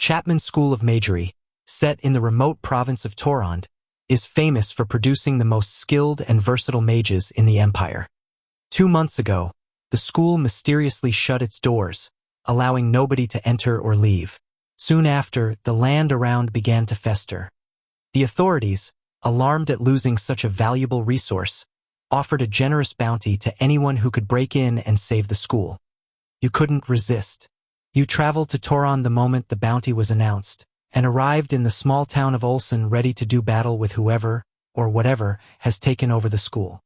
Chapman School of Magery, set in the remote province of Toronde, is famous for producing the most skilled and versatile mages in the empire. 2 months ago, the school mysteriously shut its doors, allowing nobody to enter or leave. Soon after, the land around began to fester. The authorities, alarmed at losing such a valuable resource, offered a generous bounty to anyone who could break in and save the school. You couldn't resist. You traveled to Toronde the moment the bounty was announced, and arrived in the small town of Olsen ready to do battle with whoever, or whatever, has taken over the school.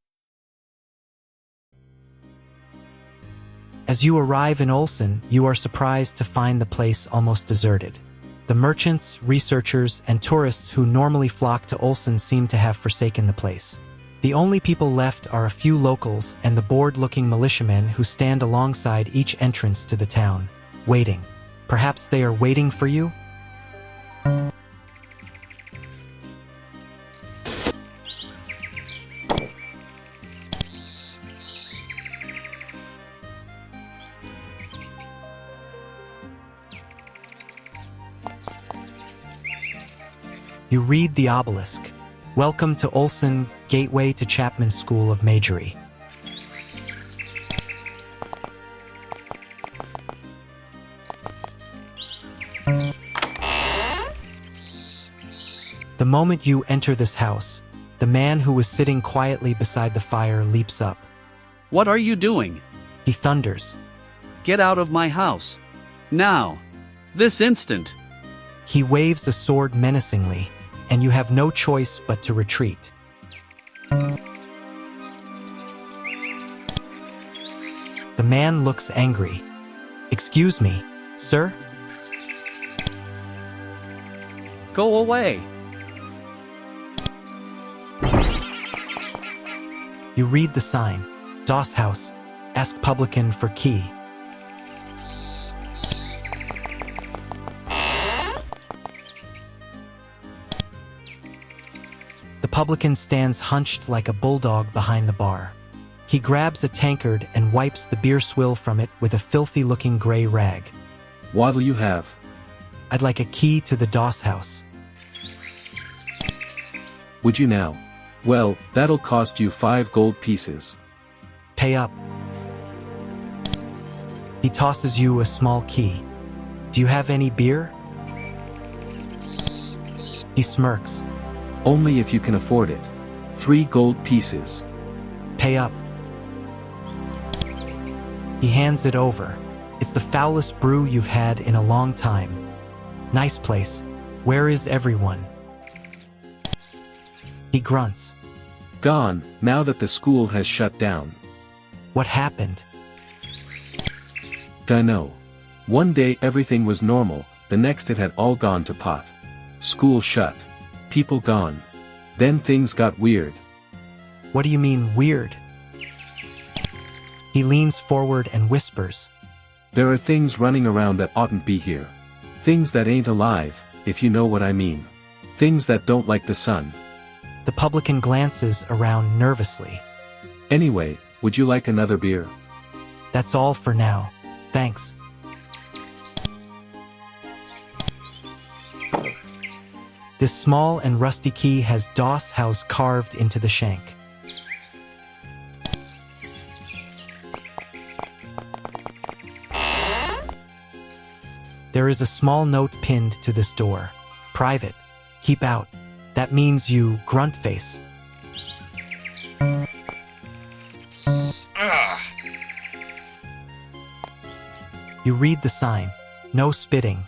As you arrive in Olsen, you are surprised to find the place almost deserted. The merchants, researchers, and tourists who normally flock to Olsen seem to have forsaken the place. The only people left are a few locals and the bored-looking militiamen who stand alongside each entrance to the town, waiting. Perhaps they are waiting for you? You read the obelisk. Welcome to Olsen, gateway to Chapman School of Magery. The moment you enter this house, the man who was sitting quietly beside the fire leaps up. What are you doing? He thunders. Get out of my house. Now. This instant. He waves a sword menacingly, and you have no choice but to retreat. The man looks angry. Excuse me, sir? Go away. You read the sign, DOS House, ask publican for key. The publican stands hunched like a bulldog behind the bar. He grabs a tankard and wipes the beer swill from it with a filthy-looking gray rag. What'll you have? I'd like a key to the DOS house. Would you now? Well, that'll cost you 5 gold pieces. Pay up. He tosses you a small key. Do you have any beer? He smirks. Only if you can afford it. 3 gold pieces. Pay up. He hands it over. It's the foulest brew you've had in a long time. Nice place. Where is everyone? He grunts. Gone, now that the school has shut down. What happened? Dunno. One day everything was normal, the next it had all gone to pot. School shut. People gone. Then things got weird. What do you mean, weird? He leans forward and whispers. There are things running around that oughtn't be here. Things that ain't alive, if you know what I mean. Things that don't like the sun. The publican glances around nervously. Anyway, would you like another beer? That's all for now. Thanks. This small and rusty key has DOS house carved into the shank. There is a small note pinned to this door. Private. Keep out. That means you grunt face. You read the sign. No spitting.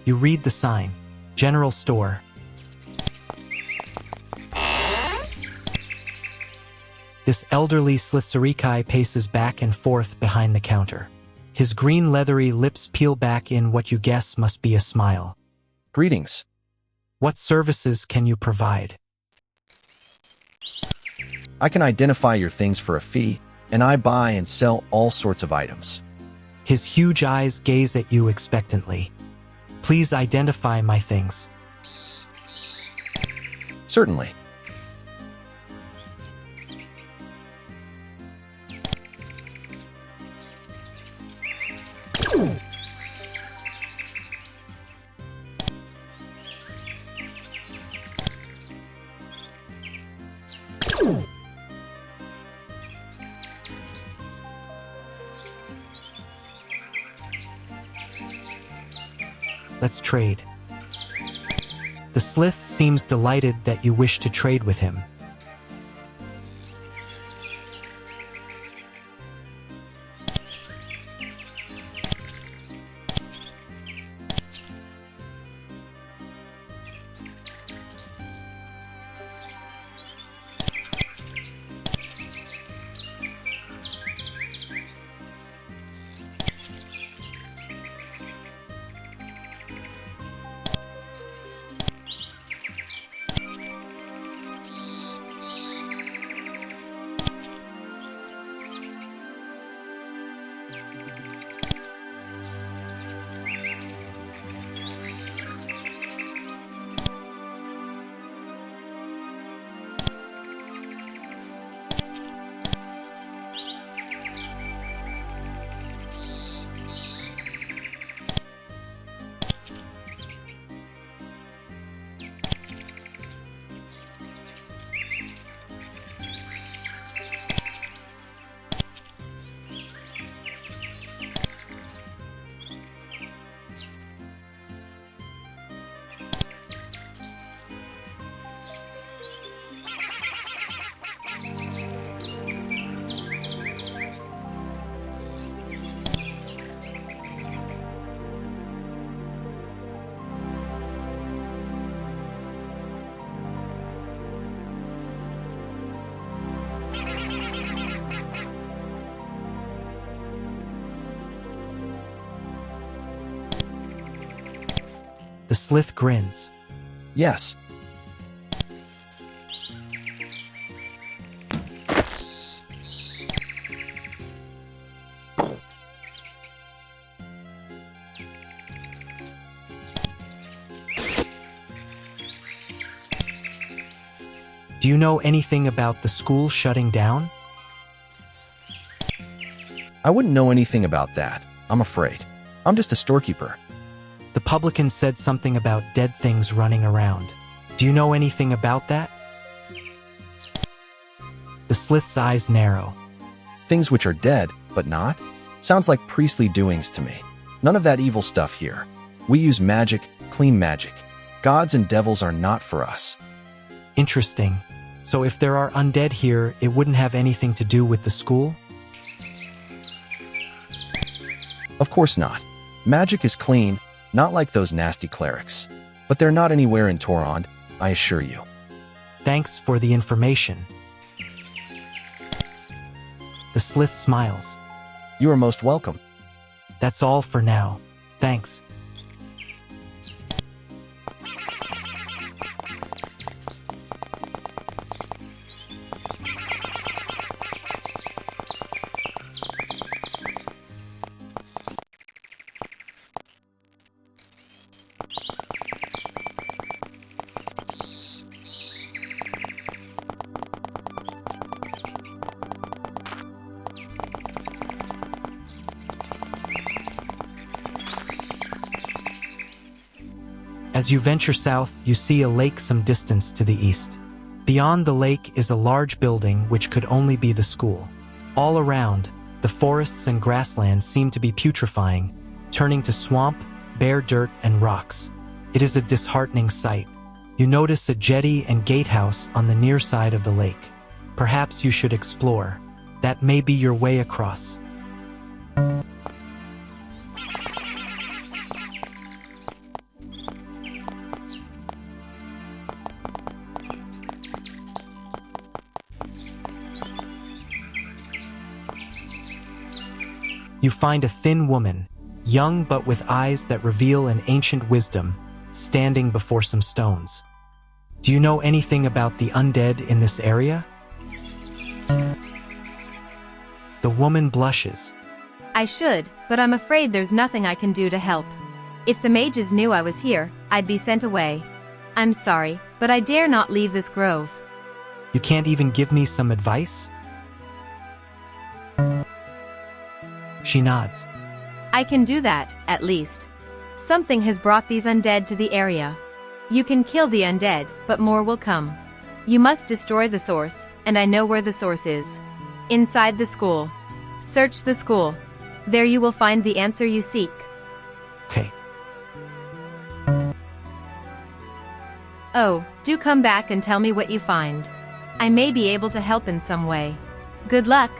You read the sign. General store. This elderly Slitsarikai paces back and forth behind the counter. His green leathery lips peel back in what you guess must be a smile. Greetings. What services can you provide? I can identify your things for a fee, and I buy and sell all sorts of items. His huge eyes gaze at you expectantly. Please identify my things. Certainly. Let's trade. The Slith seems delighted that you wish to trade with him. The Slith grins. Yes. Do you know anything about the school shutting down? I wouldn't know anything about that, I'm afraid. I'm just a storekeeper. The publican said something about dead things running around. Do you know anything about that? The Slith's eyes narrow. Things which are dead, but not? Sounds like priestly doings to me. None of that evil stuff here. We use magic, clean magic. Gods and devils are not for us. Interesting. So if there are undead here, it wouldn't have anything to do with the school? Of course not. Magic is clean, not like those nasty clerics. But they're not anywhere in Toronde, I assure you. Thanks for the information. The Slith smiles. You are most welcome. That's all for now. Thanks. As you venture south, you see a lake some distance to the east. Beyond the lake is a large building which could only be the school. All around, the forests and grasslands seem to be putrefying, turning to swamp, bare dirt, and rocks. It is a disheartening sight. You notice a jetty and gatehouse on the near side of the lake. Perhaps you should explore. That may be your way across. You find a thin woman, young but with eyes that reveal an ancient wisdom, standing before some stones. Do you know anything about the undead in this area? The woman blushes. I should, but I'm afraid there's nothing I can do to help. If the mages knew I was here, I'd be sent away. I'm sorry, but I dare not leave this grove. You can't even give me some advice? She nods. I can do that, at least. Something has brought these undead to the area. You can kill the undead, but more will come. You must destroy the source, and I know where the source is. Inside the school. Search the school. There you will find the answer you seek. Okay. Oh, do come back and tell me what you find. I may be able to help in some way. Good luck.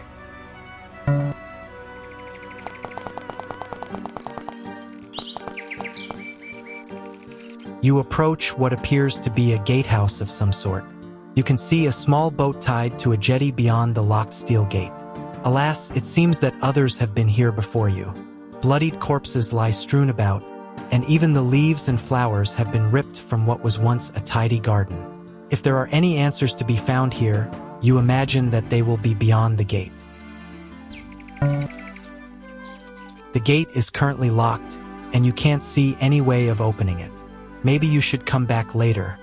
You approach what appears to be a gatehouse of some sort. You can see a small boat tied to a jetty beyond the locked steel gate. Alas, it seems that others have been here before you. Bloodied corpses lie strewn about, and even the leaves and flowers have been ripped from what was once a tidy garden. If there are any answers to be found here, you imagine that they will be beyond the gate. The gate is currently locked, and you can't see any way of opening it. Maybe you should come back later.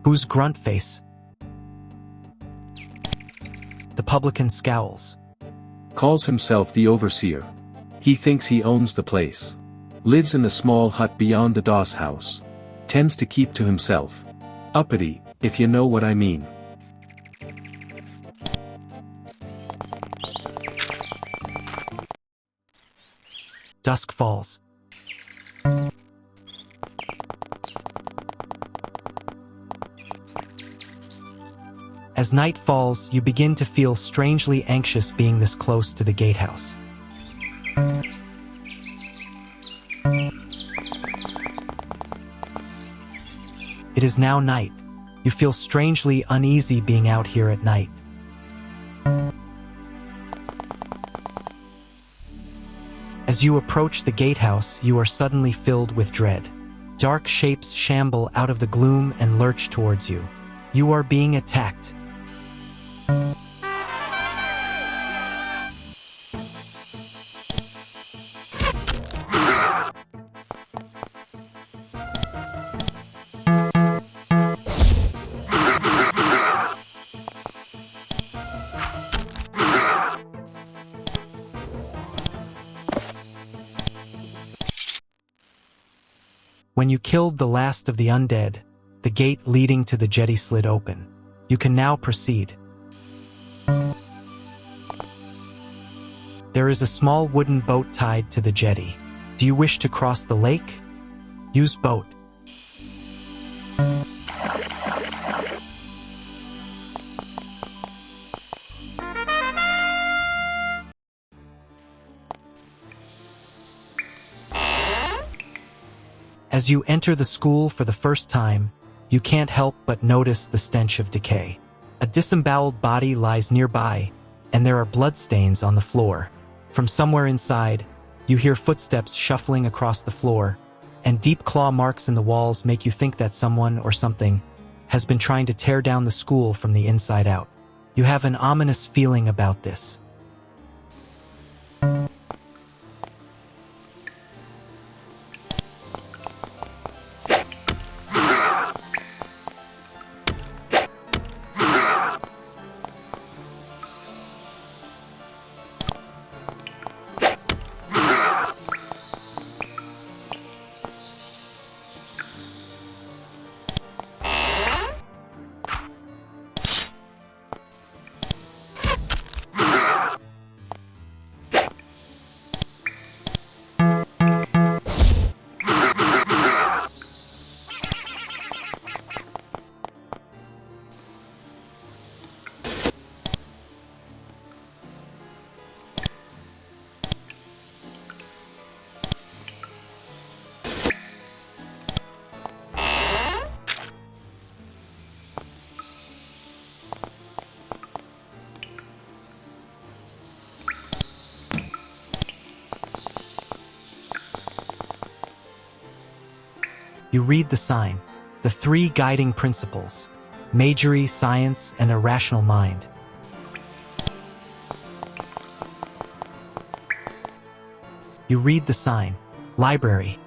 Who's Gruntface? The publican scowls. Calls himself the overseer. He thinks he owns the place. Lives in a small hut beyond the Doss house. Tends to keep to himself. Uppity, if you know what I mean. Dusk falls. As night falls, you begin to feel strangely anxious being this close to the gatehouse. It is now night. You feel strangely uneasy being out here at night. As you approach the gatehouse, you are suddenly filled with dread. Dark shapes shamble out of the gloom and lurch towards you. You are being attacked. When you killed the last of the undead, the gate leading to the jetty slid open. You can now proceed. There is a small wooden boat tied to the jetty. Do you wish to cross the lake? Use boat. As you enter the school for the first time, you can't help but notice the stench of decay. A disemboweled body lies nearby, and there are bloodstains on the floor. From somewhere inside, you hear footsteps shuffling across the floor, and deep claw marks in the walls make you think that someone or something has been trying to tear down the school from the inside out. You have an ominous feeling about this. You read the sign, the three guiding principles, Magery, science, and a rational mind. You read the sign. Library.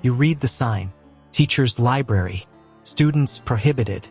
You read the sign. Teacher's library. Students prohibited.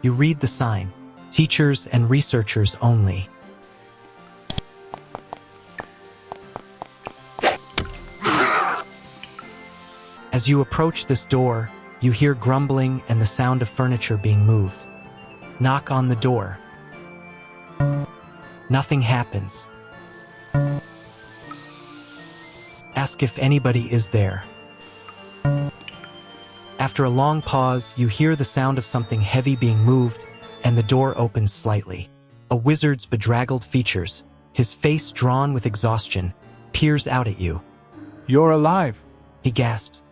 You read the sign. Teachers and researchers only. As you approach this door, you hear grumbling and the sound of furniture being moved. Knock on the door. Nothing happens. Ask if anybody is there. After a long pause, you hear the sound of something heavy being moved, and the door opens slightly. A wizard's bedraggled features, his face drawn with exhaustion, peers out at you. "You're alive!" He gasps.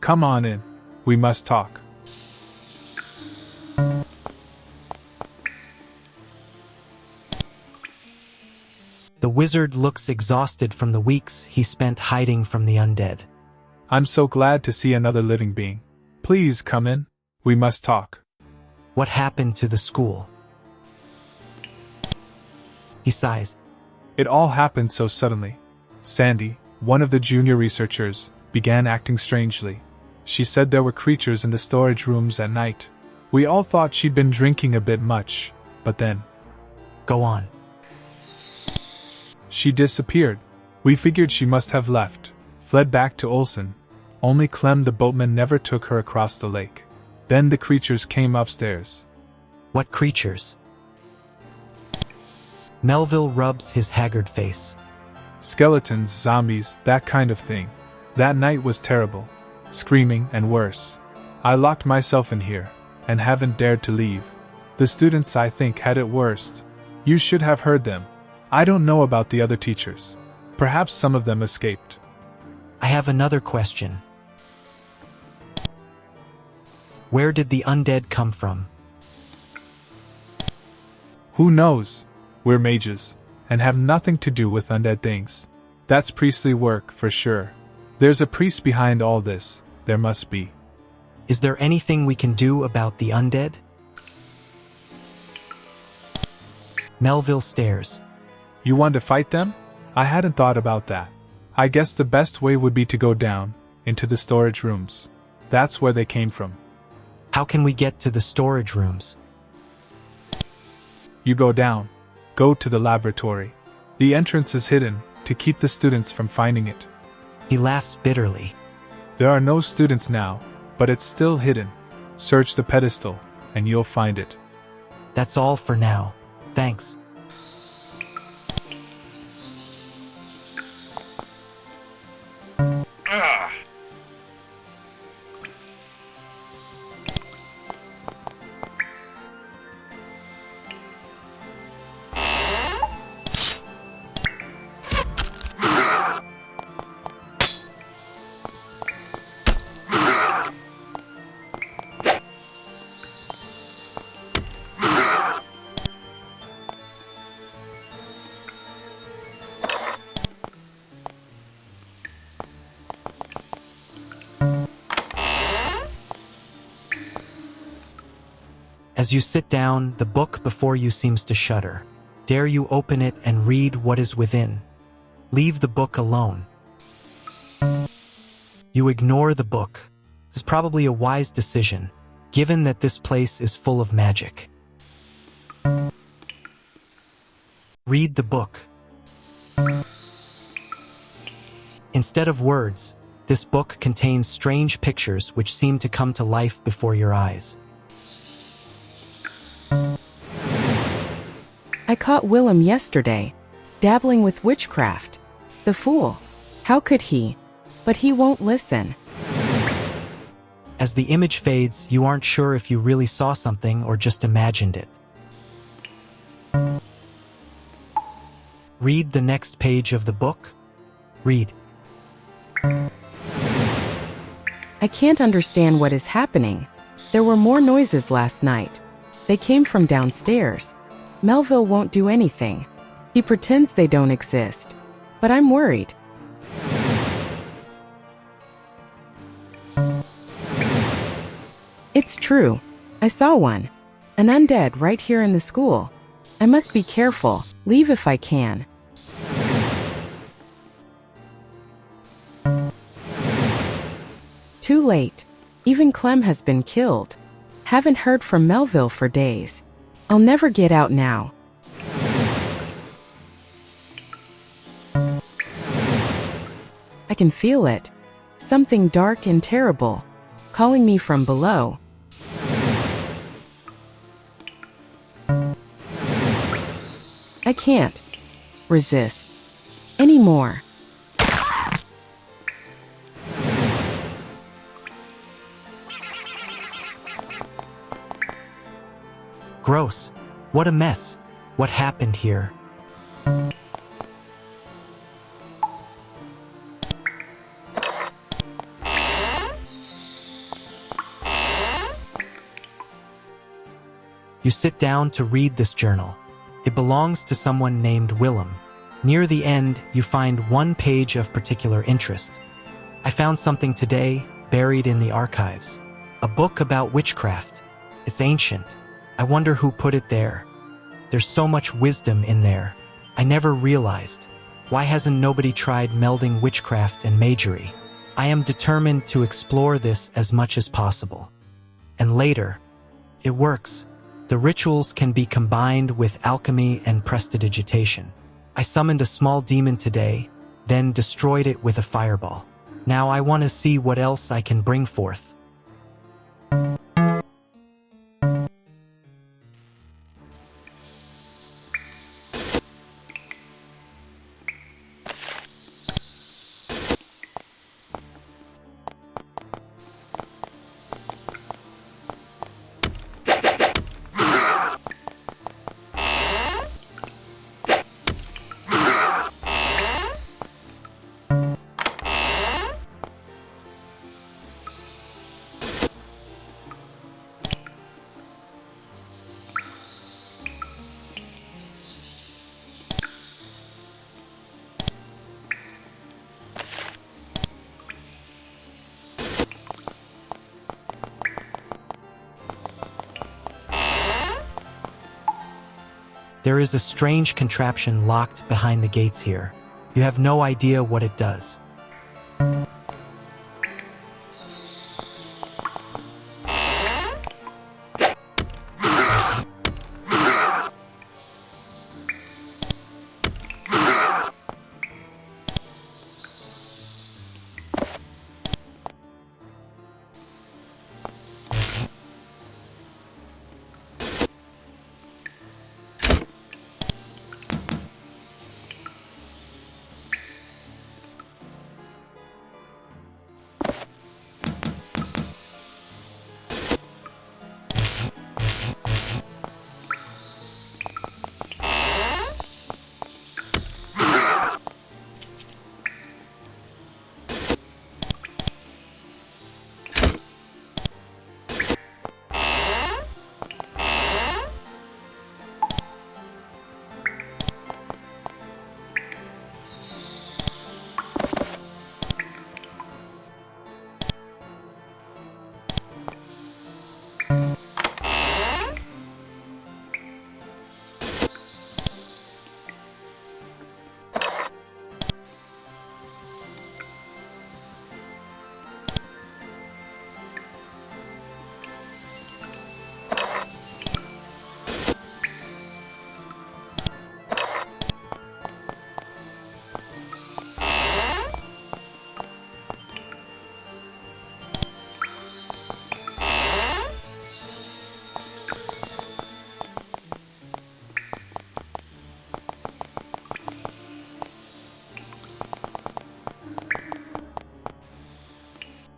"Come on in. We must talk." The wizard looks exhausted from the weeks he spent hiding from the undead. "I'm so glad to see another living being. Please come in. We must talk." What happened to the school? He sighs. It all happened so suddenly. Sandy, one of the junior researchers, began acting strangely. She said there were creatures in the storage rooms at night. We all thought she'd been drinking a bit much, but then Go on. she disappeared. We figured she must have left, fled back to Olsen. Only Clem the boatman never took her across the lake. Then the creatures came upstairs. What creatures? Melville rubs his haggard face. Skeletons, zombies, that kind of thing. That night was terrible. Screaming and worse. I locked myself in here, and haven't dared to leave. The students, I think, had it worst. You should have heard them. I don't know about the other teachers. Perhaps some of them escaped. I have another question. Where did the undead come from? Who knows? We're mages, and have nothing to do with undead things. That's priestly work, for sure. There's a priest behind all this. There must be. Is there anything we can do about the undead? Melville stares. You want to fight them? I hadn't thought about that. I guess the best way would be to go down, into the storage rooms. That's where they came from. How can we get to the storage rooms? You go down. Go to the laboratory. The entrance is hidden, to keep the students from finding it. He laughs bitterly. There are no students now, but it's still hidden. Search the pedestal, and you'll find it. That's all for now. Thanks. As you sit down, the book before you seems to shudder. Dare you open it and read what is within? Leave the book alone. You ignore the book. This is probably a wise decision, given that this place is full of magic. Read the book. Instead of words, this book contains strange pictures which seem to come to life before your eyes. I caught Willem yesterday, dabbling with witchcraft. The fool. How could he? But he won't listen. As the image fades, you aren't sure if you really saw something or just imagined it. Read the next page of the book. Read. I can't understand what is happening. There were more noises last night. They came from downstairs. Melville won't do anything. He pretends they don't exist. But I'm worried. It's true. I saw one. An undead right here in the school. I must be careful. Leave if I can. Too late. Even Clem has been killed. Haven't heard from Melville for days. I'll never get out now. I can feel it. Something dark and terrible, calling me from below. I can't resist anymore. Gross. What a mess. What happened here? You sit down to read this journal. It belongs to someone named Willem. Near the end, you find one page of particular interest. I found something today, buried in the archives. A book about witchcraft. It's ancient. I wonder who put it there. There's so much wisdom in there. I never realized. Why hasn't nobody tried melding witchcraft and Magery? I am determined to explore this as much as possible. And later, it works. The rituals can be combined with alchemy and prestidigitation. I summoned a small demon today, then destroyed it with a fireball. Now I want to see what else I can bring forth. There is a strange contraption locked behind the gates here. You have no idea what it does.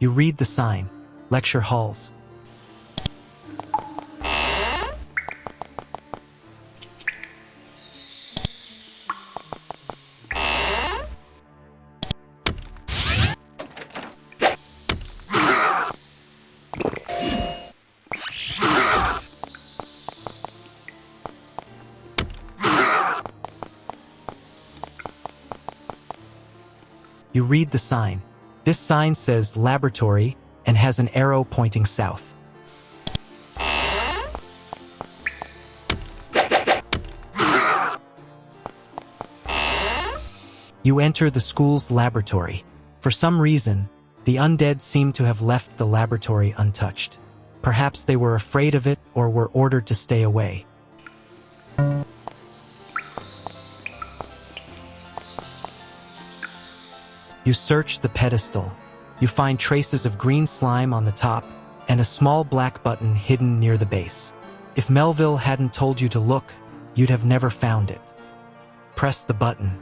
You read the sign, lecture halls. You read the sign. This sign says laboratory and has an arrow pointing south. You enter the school's laboratory. For some reason, the undead seem to have left the laboratory untouched. Perhaps they were afraid of it or were ordered to stay away. You search the pedestal. You find traces of green slime on the top and a small black button hidden near the base. If Melville hadn't told you to look, you'd have never found it. Press the button.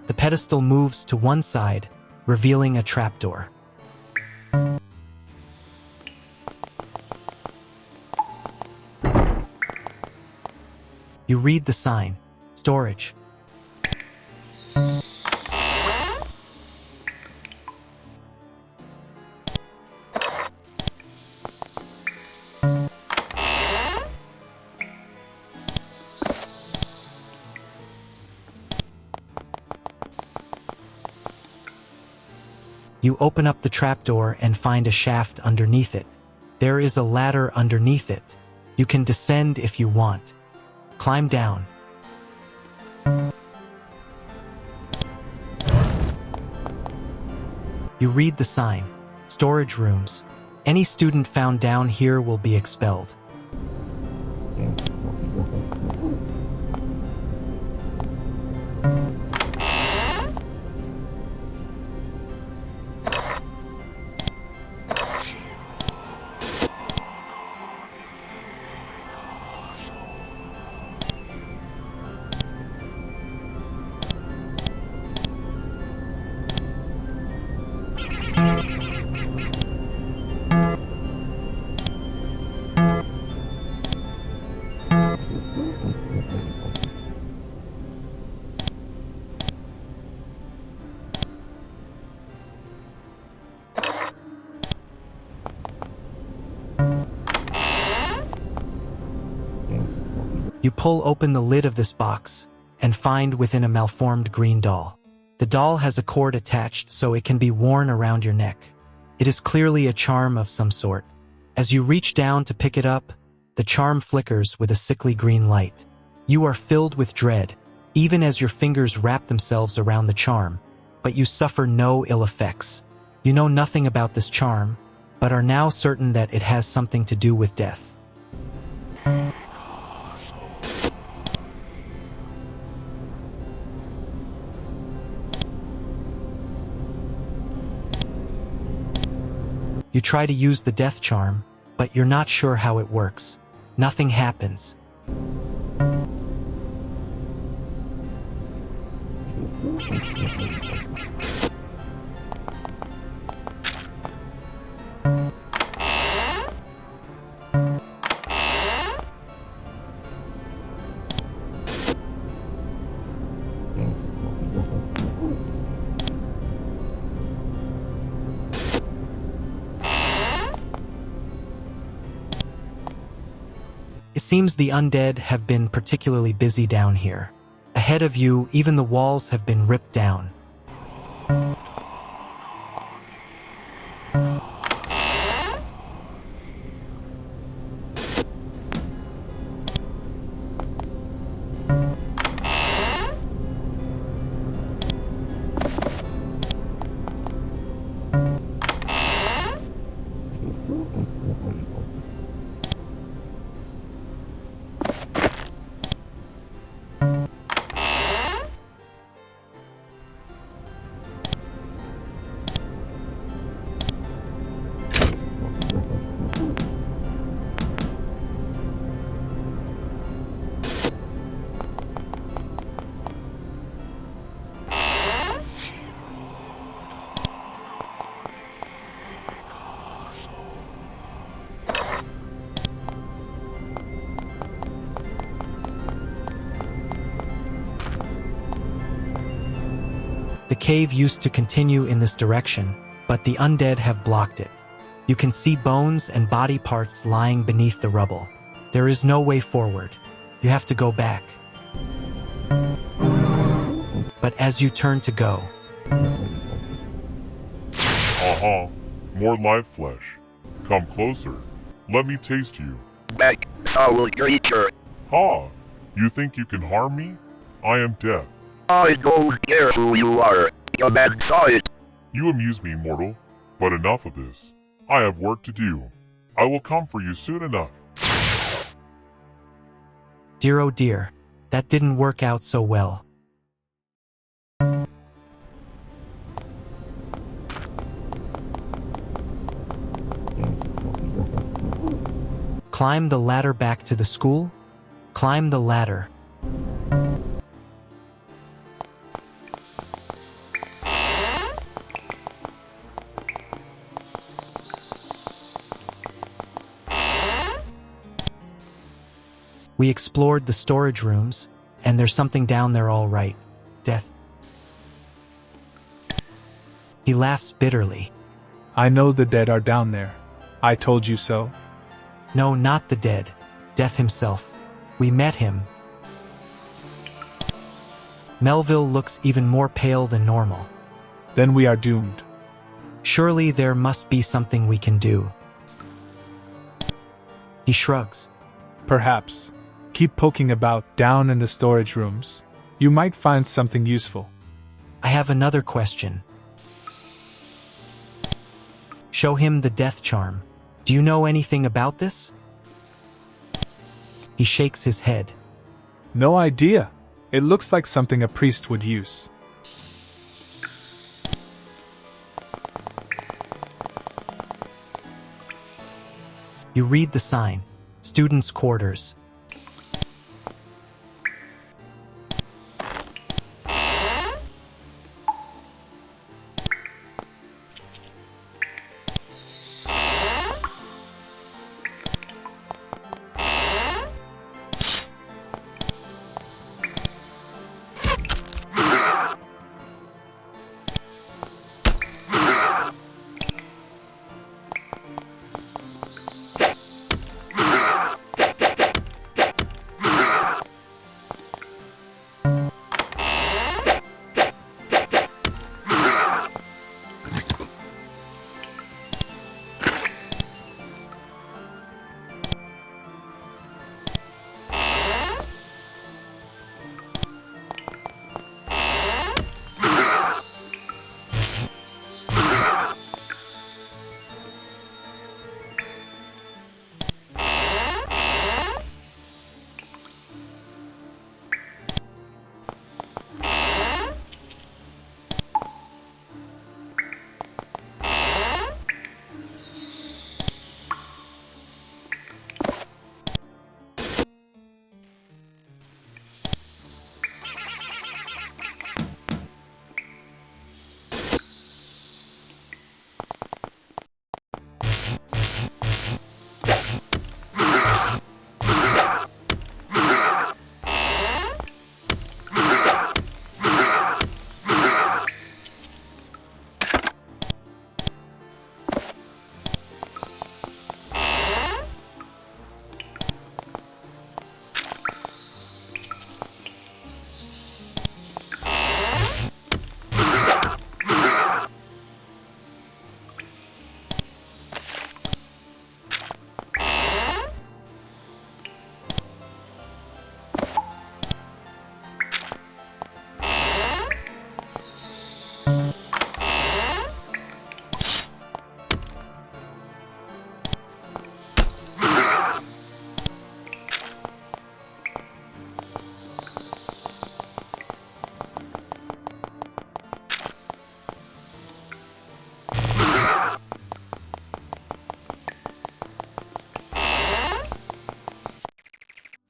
The pedestal moves to one side, revealing a trapdoor. You read the sign, storage. You open up the trapdoor and find a shaft underneath it. There is a ladder underneath it. You can descend if you want. Climb down. You read the sign, storage rooms. Any student found down here will be expelled. You pull open the lid of this box and find within a malformed green doll. The doll has a cord attached so it can be worn around your neck. It is clearly a charm of some sort. As you reach down to pick it up, The charm flickers with a sickly green light. You are filled with dread, even as your fingers wrap themselves around the charm, but you suffer no ill effects. You know nothing about this charm, but are now certain that it has something to do with death. You try to use the death charm, but you're not sure how it works. Nothing happens. It seems the undead have been particularly busy down here. Ahead of you, even the walls have been ripped down. The cave used to continue in this direction, but the undead have blocked it. You can see bones and body parts lying beneath the rubble. There is no way forward. You have to go back. But as you turn to go... Aha, more live flesh. Come closer. Let me taste you. Back, foul creature. Ha! You think you can harm me? I am death. I don't care who you are. Your man saw it. You amuse me, mortal. But enough of this. I have work to do. I will come for you soon enough. Dear oh dear, that didn't work out so well. Climb the ladder back to the school? Climb the ladder. We explored the storage rooms, and there's something down there all right. Death. He laughs bitterly. I know the dead are down there. I told you so. No, not the dead. Death himself. We met him. Melville looks even more pale than normal. Then we are doomed. Surely there must be something we can do. He shrugs. Perhaps. Keep poking about down in the storage rooms. You might find something useful. I have another question. Show him the death charm. Do you know anything about this? He shakes his head. No idea. It looks like something a priest would use. You read the sign. Students' quarters.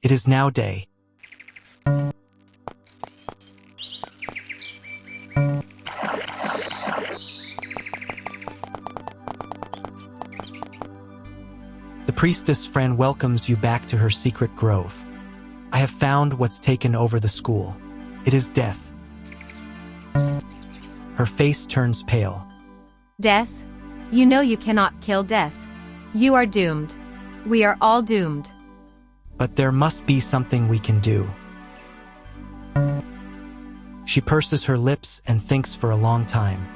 It is now day. The priestess Fran welcomes you back to her secret grove. I have found what's taken over the school. It is death. Her face turns pale. Death? You know you cannot kill death. You are doomed. We are all doomed. But there must be something we can do. She purses her lips and thinks for a long time.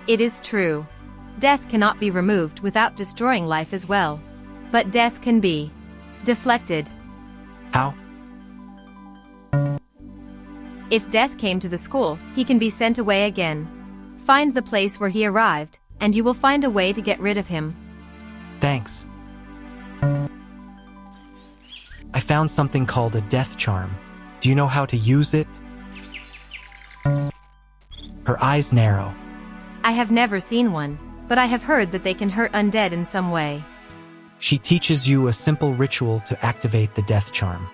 It is true. Death cannot be removed without destroying life as well. But death can be deflected. How? If death came to the school, he can be sent away again. Find the place where he arrived, and you will find a way to get rid of him. Thanks. I found something called a death charm. Do you know how to use it? Her eyes narrow. I have never seen one, but I have heard that they can hurt undead in some way. She teaches you a simple ritual to activate the death charm.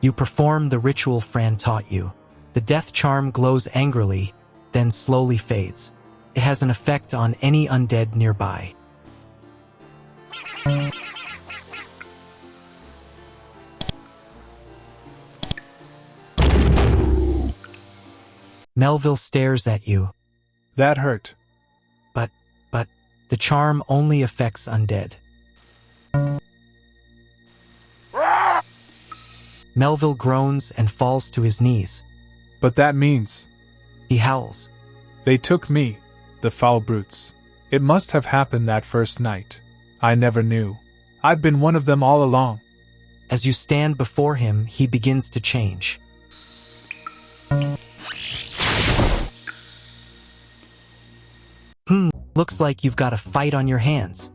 You perform the ritual Fran taught you. The death charm glows angrily, then slowly fades. It has an effect on any undead nearby. Melville stares at you. That hurt. But the charm only affects undead. Melville groans and falls to his knees. But that means... He howls. They took me, the foul brutes. It must have happened that first night. I never knew. I'd been one of them all along. As you stand before him, he begins to change. Looks like you've got a fight on your hands.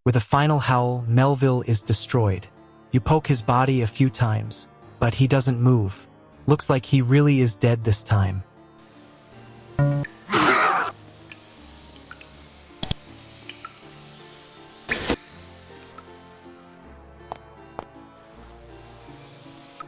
With a final howl, Melville is destroyed. You poke his body a few times, but he doesn't move. Looks like he really is dead this time.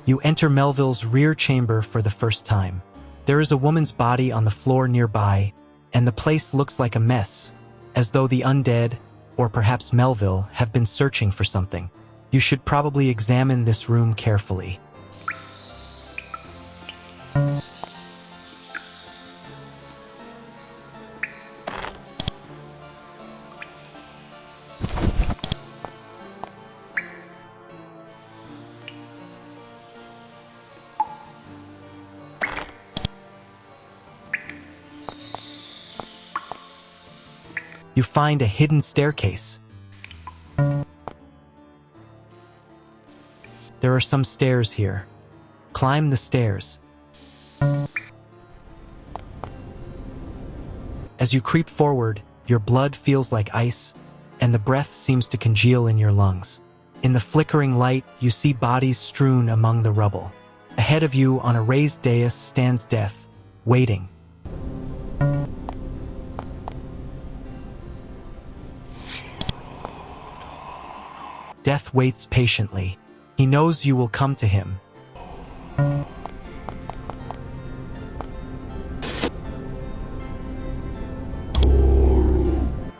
You enter Melville's rear chamber for the first time. There is a woman's body on the floor nearby, and the place looks like a mess, as though the undead, or perhaps Melville, have been searching for something. You should probably examine this room carefully. You find a hidden staircase. There are some stairs here. Climb the stairs. As you creep forward, your blood feels like ice, and the breath seems to congeal in your lungs. In the flickering light, you see bodies strewn among the rubble. Ahead of you, on a raised dais, stands Death, waiting. Death waits patiently. He knows you will come to him.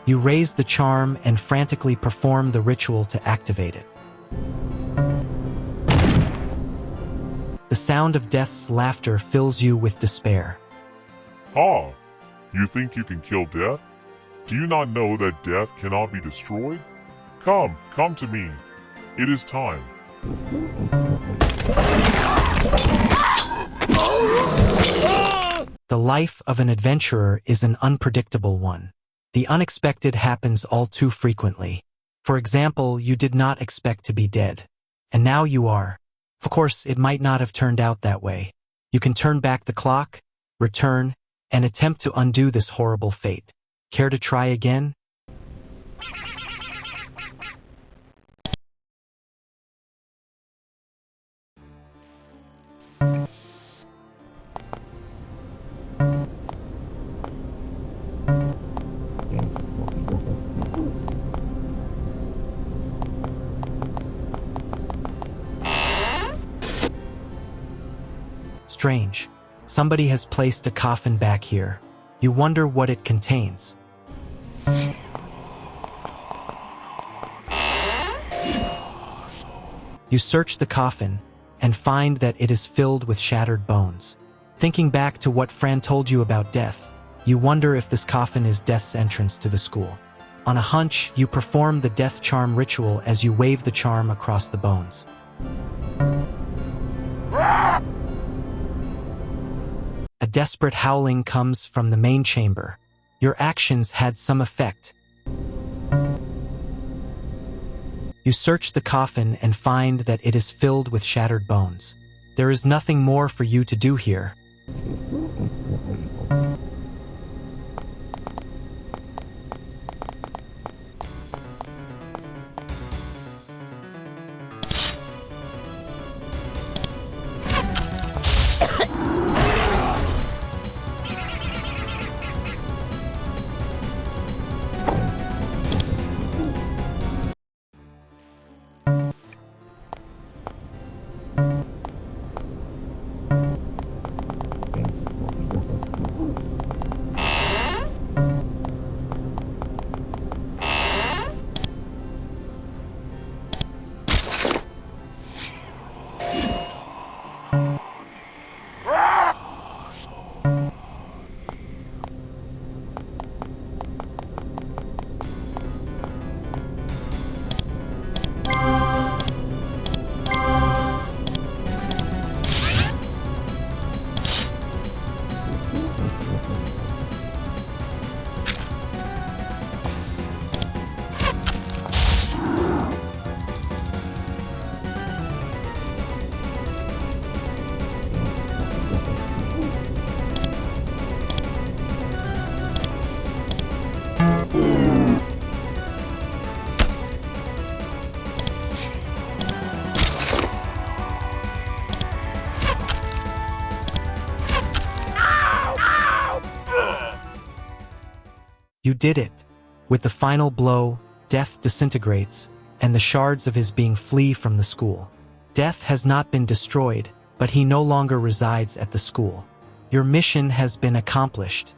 You raise the charm and frantically perform the ritual to activate it. The sound of Death's laughter fills you with despair. Ah, you think you can kill Death? Do you not know that Death cannot be destroyed? Come to me. It is time. The life of an adventurer is an unpredictable one. The unexpected happens all too frequently. For example, you did not expect to be dead, and now you are. Of course, it might not have turned out that way. You can turn back the clock, return, and attempt to undo this horrible fate. Care to try again? Strange. Somebody has placed a coffin back here. You wonder what it contains. You search the coffin and find that it is filled with shattered bones. Thinking back to what Fran told you about Death, you wonder if this coffin is Death's entrance to the school. On a hunch, you perform the death charm ritual as you wave the charm across the bones. A desperate howling comes from the main chamber. Your actions had some effect. You search the coffin and find that it is filled with shattered bones. There is nothing more for you to do here. You did it. With the final blow, Death disintegrates, and the shards of his being flee from the school. Death has not been destroyed, but he no longer resides at the school. Your mission has been accomplished.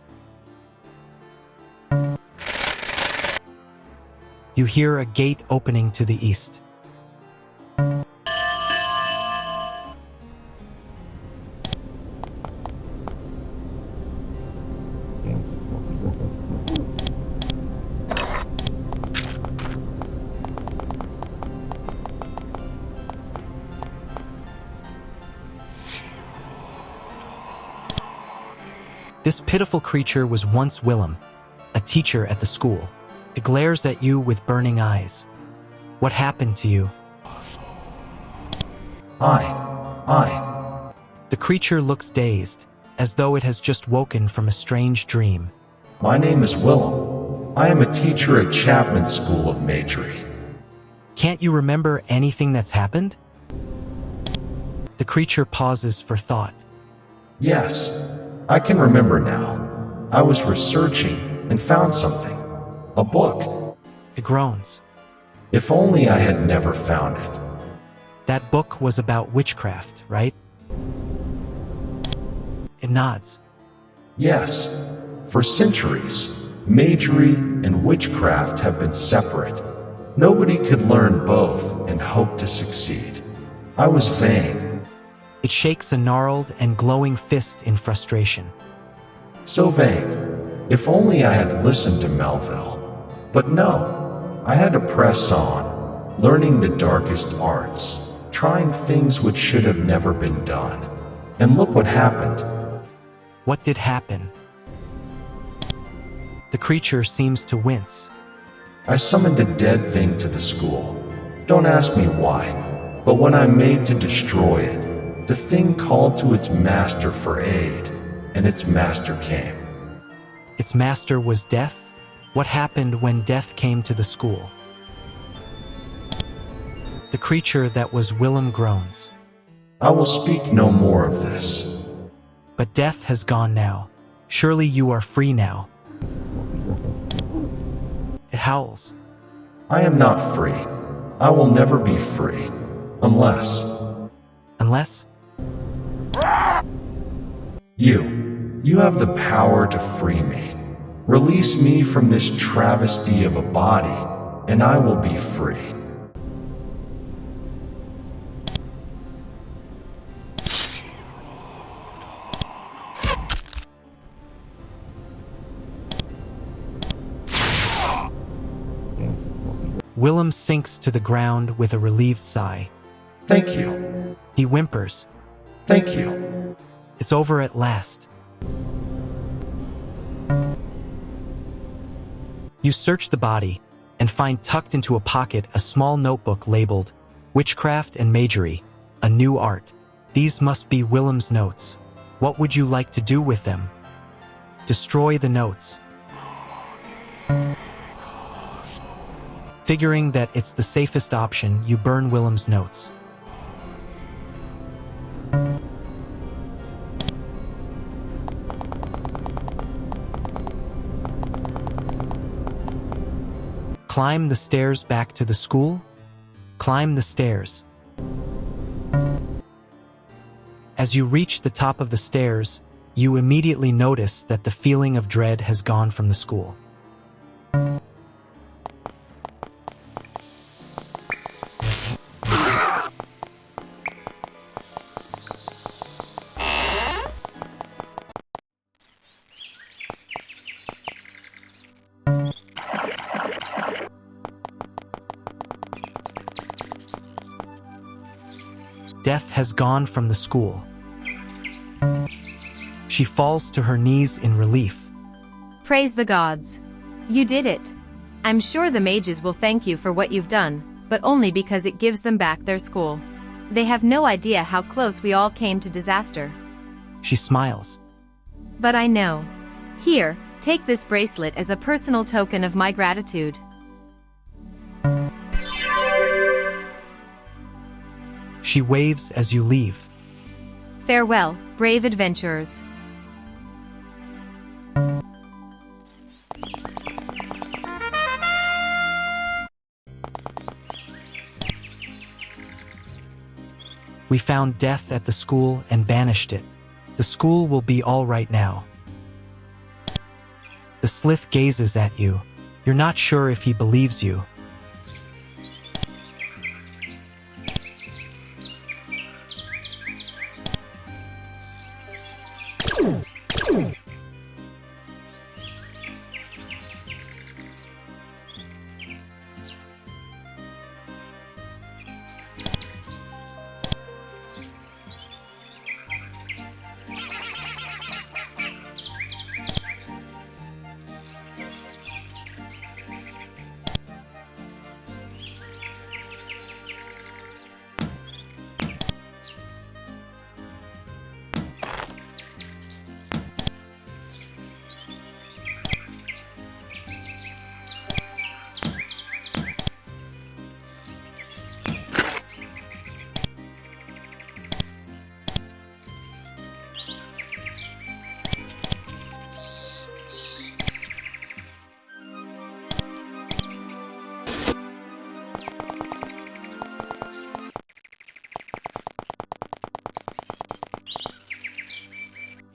You hear a gate opening to the east. This pitiful creature was once Willem, a teacher at the school. It glares at you with burning eyes. What happened to you? I. The creature looks dazed, as though it has just woken from a strange dream. My name is Willem. I am a teacher at Chapman School of Magery. Can't you remember anything that's happened? The creature pauses for thought. Yes, I can remember now. I was researching and found something. A book. It groans. If only I had never found it. That book was about witchcraft, right? It nods. Yes. For centuries, Magery and witchcraft have been separate. Nobody could learn both and hope to succeed. I was vain. It shakes a gnarled and glowing fist in frustration. So vain. If only I had listened to Melville. But no, I had to press on, learning the darkest arts, trying things which should have never been done. And look what happened. What did happen? The creature seems to wince. I summoned a dead thing to the school. Don't ask me why, but when I made to destroy it, the thing called to its master for aid, and its master came. Its master was Death? What happened when Death came to the school? The creature that was Willem groans. I will speak no more of this. But Death has gone now. Surely you are free now. It howls. I am not free. I will never be free. Unless... Unless? You have the power to free me. Release me from this travesty of a body, and I will be free. Willem sinks to the ground with a relieved sigh. Thank you. He whimpers. Thank you. It's over at last. You search the body and find tucked into a pocket a small notebook labeled Witchcraft and Magery, a New Art. These must be Willem's notes. What would you like to do with them? Destroy the notes. Figuring that it's the safest option, you burn Willem's notes. Climb the stairs back to the school? Climb the stairs. As you reach the top of the stairs, you immediately notice that the feeling of dread has gone from the school. Death has gone from the school. She falls to her knees in relief. Praise the gods. You did it. I'm sure the mages will thank you for what you've done, but only because it gives them back their school. They have no idea how close we all came to disaster. She smiles. But I know. Here, take this bracelet as a personal token of my gratitude. She waves as you leave. Farewell, brave adventurers. We found death at the school and banished it. The school will be all right now. The Slith gazes at you. You're not sure if he believes you.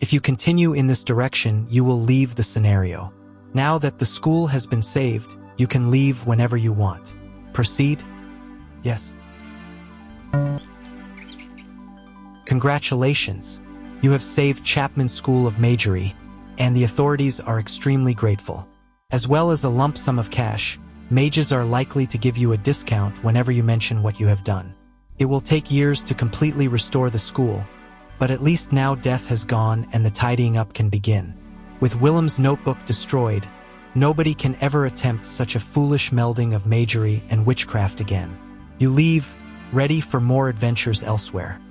If you continue in this direction, you will leave the scenario. Now that the school has been saved, you can leave whenever you want. Proceed? Yes. Congratulations! You have saved Chapman School of Magery, and the authorities are extremely grateful. As well as a lump sum of cash, mages are likely to give you a discount whenever you mention what you have done. It will take years to completely restore the school, but at least now death has gone and the tidying up can begin. With Willem's notebook destroyed, nobody can ever attempt such a foolish melding of magery and witchcraft again. You leave, ready for more adventures elsewhere.